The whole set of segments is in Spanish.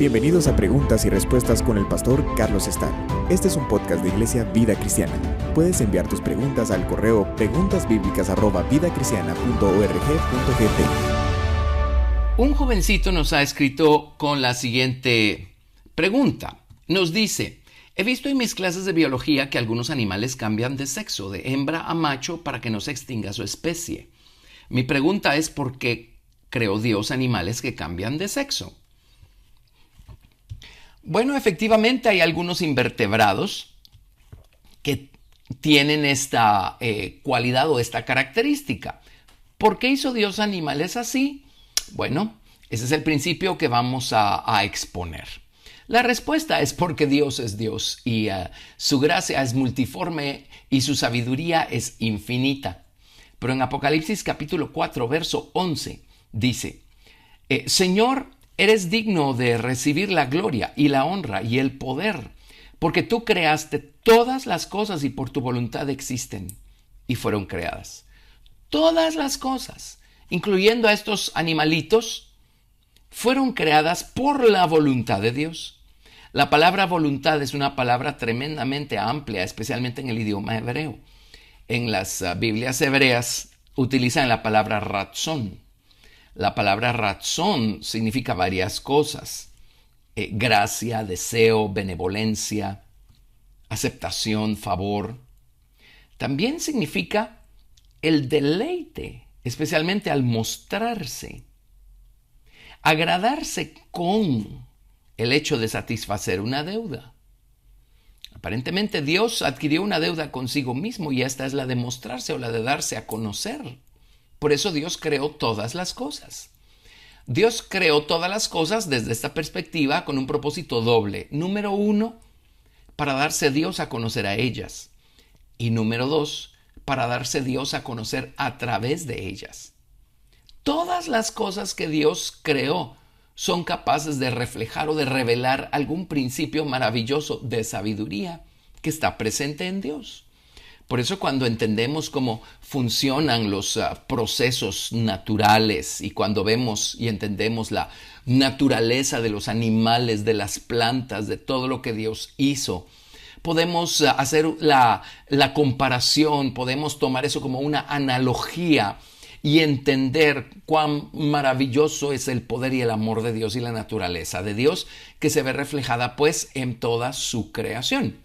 Bienvenidos a Preguntas y Respuestas con el pastor Carlos Estal. Este es un podcast de Iglesia Vida Cristiana. Puedes enviar tus preguntas al correo preguntasbiblicas@vidacristiana.org.gt. Un jovencito nos ha escrito con la siguiente pregunta. Nos dice: he visto en mis clases de biología que algunos animales cambian de sexo, de hembra a macho, para que no se extinga su especie. Mi pregunta es: ¿por qué creó Dios animales que cambian de sexo? Bueno, efectivamente hay algunos invertebrados que tienen esta cualidad o esta característica. ¿Por qué hizo Dios animales así? Bueno, ese es el principio que vamos a exponer. La respuesta es porque Dios es Dios y su gracia es multiforme y su sabiduría es infinita. Pero en Apocalipsis capítulo 4, verso 11 dice: Señor, eres digno de recibir la gloria y la honra y el poder, porque tú creaste todas las cosas y por tu voluntad existen y fueron creadas. Todas las cosas, incluyendo a estos animalitos, fueron creadas por la voluntad de Dios. La palabra voluntad es una palabra tremendamente amplia, especialmente en el idioma hebreo. En las Biblias hebreas utilizan la palabra ratzón. La palabra ratzón significa varias cosas: gracia, deseo, benevolencia, aceptación, favor. También significa el deleite, especialmente al mostrarse, agradarse con el hecho de satisfacer una deuda. Aparentemente Dios adquirió una deuda consigo mismo y esta es la de mostrarse o la de darse a conocer. Por eso Dios creó todas las cosas. Dios creó todas las cosas desde esta perspectiva con un propósito doble. Número 1, para darse Dios a conocer a ellas. Y número 2, para darse Dios a conocer a través de ellas. Todas las cosas que Dios creó son capaces de reflejar o de revelar algún principio maravilloso de sabiduría que está presente en Dios. Por eso cuando entendemos cómo funcionan los procesos naturales y cuando vemos y entendemos la naturaleza de los animales, de las plantas, de todo lo que Dios hizo, podemos hacer la comparación, podemos tomar eso como una analogía y entender cuán maravilloso es el poder y el amor de Dios y la naturaleza de Dios, que se ve reflejada pues en toda su creación.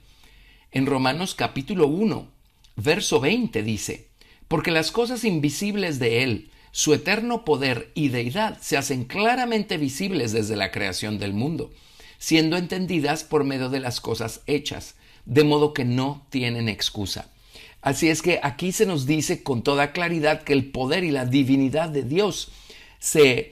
En Romanos capítulo 1, verso 20 dice: porque las cosas invisibles de Él, su eterno poder y deidad, se hacen claramente visibles desde la creación del mundo, siendo entendidas por medio de las cosas hechas, de modo que no tienen excusa. Así es que aquí se nos dice con toda claridad que el poder y la divinidad de Dios se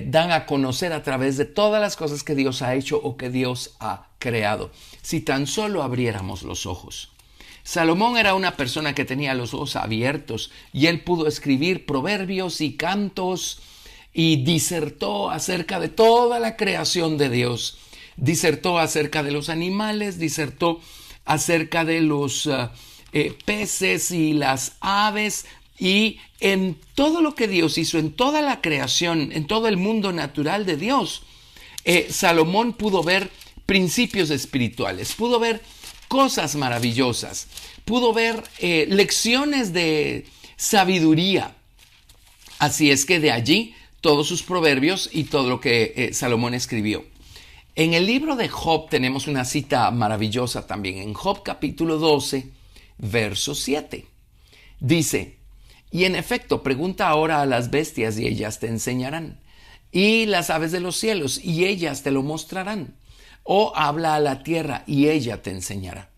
dan a conocer a través de todas las cosas que Dios ha hecho o que Dios ha creado. Si tan solo abriéramos los ojos. Salomón era una persona que tenía los ojos abiertos y él pudo escribir proverbios y cantos y disertó acerca de toda la creación de Dios. Disertó acerca de los animales, disertó acerca de los peces y las aves, y en todo lo que Dios hizo, en toda la creación, en todo el mundo natural de Dios, Salomón pudo ver principios espirituales, pudo ver cosas maravillosas, pudo ver lecciones de sabiduría. Así es que de allí todos sus proverbios y todo lo que Salomón escribió. En el libro de Job tenemos una cita maravillosa también. En Job capítulo 12, verso 7. Dice: y en efecto, pregunta ahora a las bestias y ellas te enseñarán, y las aves de los cielos y ellas te lo mostrarán. O habla a la tierra y ella te enseñará.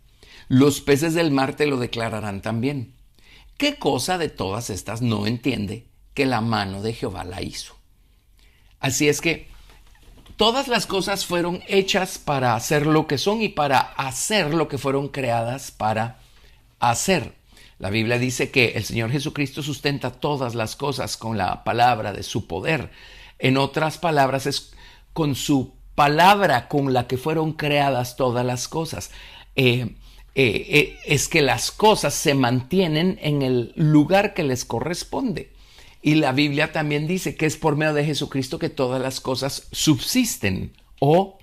Los peces del mar te lo declararán también. ¿Qué cosa de todas estas no entiende que la mano de Jehová la hizo? Así es que todas las cosas fueron hechas para hacer lo que son y para hacer lo que fueron creadas para hacer. La Biblia dice que el Señor Jesucristo sustenta todas las cosas con la palabra de su poder. En otras palabras, es con su palabra con la que fueron creadas todas las cosas. Es que las cosas se mantienen en el lugar que les corresponde. Y la Biblia también dice que es por medio de Jesucristo que todas las cosas subsisten o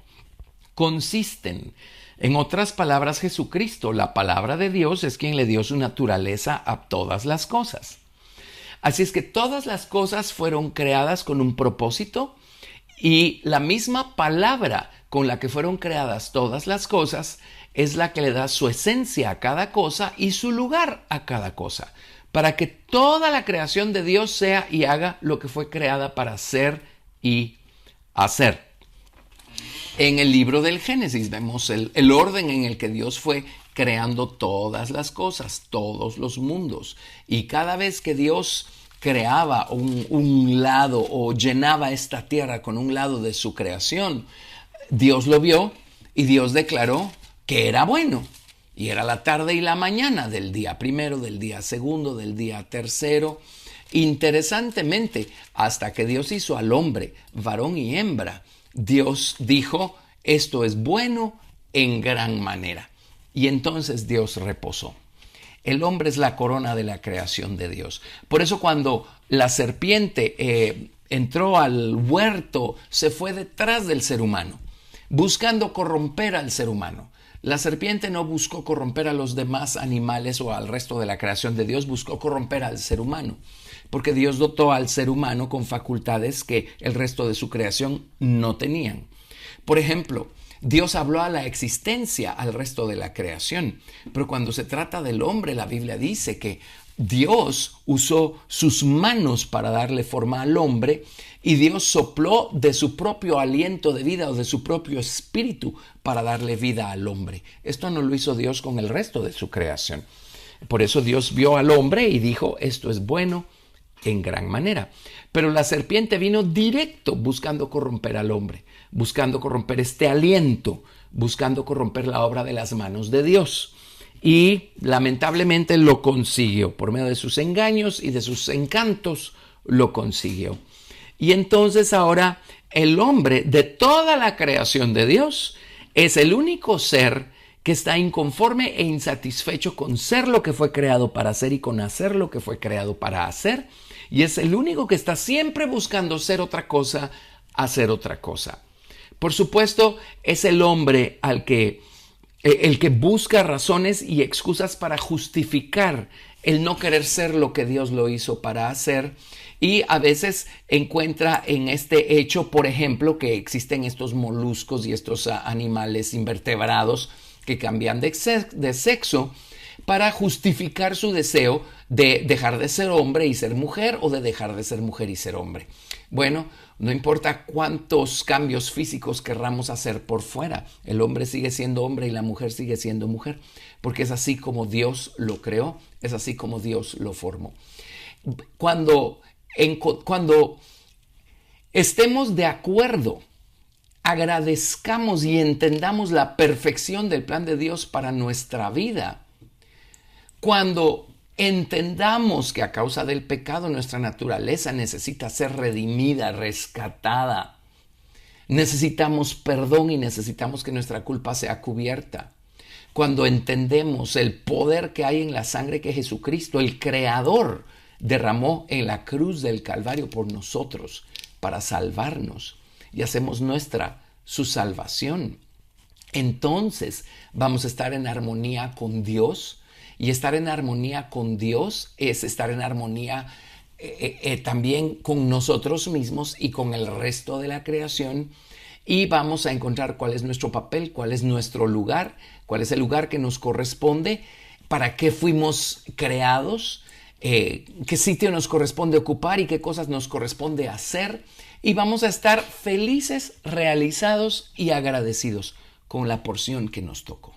consisten. En otras palabras, Jesucristo, la palabra de Dios, es quien le dio su naturaleza a todas las cosas. Así es que todas las cosas fueron creadas con un propósito y la misma palabra con la que fueron creadas todas las cosas es la que le da su esencia a cada cosa y su lugar a cada cosa, para que toda la creación de Dios sea y haga lo que fue creada para ser y hacer. En el libro del Génesis vemos el orden en el que Dios fue creando todas las cosas, todos los mundos. Y cada vez que Dios creaba un lado o llenaba esta tierra con un lado de su creación, Dios lo vio y Dios declaró que era bueno. Y era la tarde y la mañana del día primero, del día segundo, del día tercero. Interesantemente, hasta que Dios hizo al hombre, varón y hembra, Dios dijo, esto es bueno en gran manera. Y entonces Dios reposó. El hombre es la corona de la creación de Dios. Por eso cuando la serpiente entró al huerto, se fue detrás del ser humano, buscando corromper al ser humano. La serpiente no buscó corromper a los demás animales o al resto de la creación de Dios, buscó corromper al ser humano, porque Dios dotó al ser humano con facultades que el resto de su creación no tenían. Por ejemplo, Dios habló a la existencia al resto de la creación, pero cuando se trata del hombre, la Biblia dice que Dios usó sus manos para darle forma al hombre y Dios sopló de su propio aliento de vida o de su propio espíritu para darle vida al hombre. Esto no lo hizo Dios con el resto de su creación. Por eso Dios vio al hombre y dijo, esto es bueno en gran manera. Pero la serpiente vino directo buscando corromper al hombre, buscando corromper este aliento, buscando corromper la obra de las manos de Dios. Y lamentablemente lo consiguió. Por medio de sus engaños y de sus encantos lo consiguió. Y entonces ahora el hombre de toda la creación de Dios es el único ser que está inconforme e insatisfecho con ser lo que fue creado para hacer y con hacer lo que fue creado para hacer. Y es el único que está siempre buscando ser otra cosa, hacer otra cosa. Por supuesto, es el hombre el que busca razones y excusas para justificar el no querer ser lo que Dios lo hizo para hacer. Y a veces encuentra en este hecho, por ejemplo, que existen estos moluscos y estos animales invertebrados que cambian de sexo para justificar su deseo de dejar de ser hombre y ser mujer o de dejar de ser mujer y ser hombre. Bueno, no importa cuántos cambios físicos querramos hacer por fuera, el hombre sigue siendo hombre y la mujer sigue siendo mujer, porque es así como Dios lo creó, es así como Dios lo formó. Cuando estemos de acuerdo, agradezcamos y entendamos la perfección del plan de Dios para nuestra vida, cuando entendamos que a causa del pecado nuestra naturaleza necesita ser redimida, rescatada, necesitamos perdón y necesitamos que nuestra culpa sea cubierta. Cuando entendemos el poder que hay en la sangre que Jesucristo, el Creador, derramó en la cruz del Calvario por nosotros para salvarnos y hacemos nuestra su salvación, entonces vamos a estar en armonía con Dios. Y estar en armonía con Dios es estar en armonía también con nosotros mismos y con el resto de la creación. Y vamos a encontrar cuál es nuestro papel, cuál es nuestro lugar, cuál es el lugar que nos corresponde, para qué fuimos creados, qué sitio nos corresponde ocupar y qué cosas nos corresponde hacer. Y vamos a estar felices, realizados y agradecidos con la porción que nos tocó.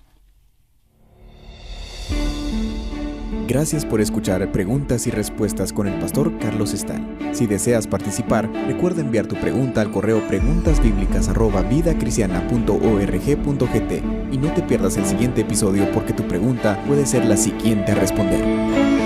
Gracias por escuchar Preguntas y Respuestas con el pastor Carlos Estal. Si deseas participar, recuerda enviar tu pregunta al correo preguntasbiblicas@vidacristiana.org.gt y no te pierdas el siguiente episodio porque tu pregunta puede ser la siguiente a responder.